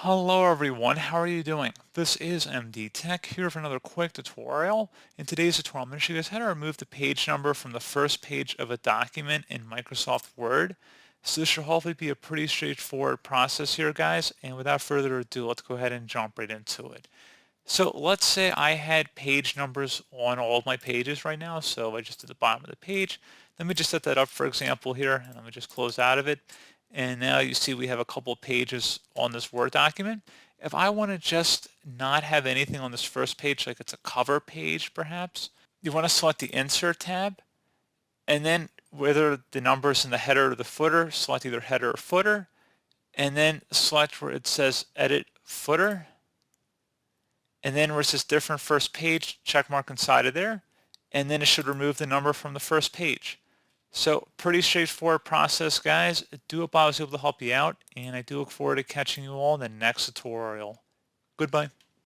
Hello everyone, how are you doing? This is MD Tech here for another quick tutorial. In today's tutorial, I'm going to show you guys how to remove the page number from the first page of a document in Microsoft Word. So this should hopefully be a pretty straightforward process here, guys. And without further ado, let's go ahead and jump right into it. So let's say I had page numbers on all of my pages right now. So I just did the bottom of the page. Let me just set that up for example here, and I'm going to just close out of it. And now you see we have a couple of pages on this Word document. If I want to just not have anything on this first page, like it's a cover page perhaps, you want to select the Insert tab, and then whether the number is in the header or the footer, select either header or footer, and then select where it says Edit Footer, and then where it says different first page, check mark inside of there, and then it should remove the number from the first page. So pretty straightforward process, guys. I do hope I was able to help you out, and I do look forward to catching you all in the next tutorial. Goodbye.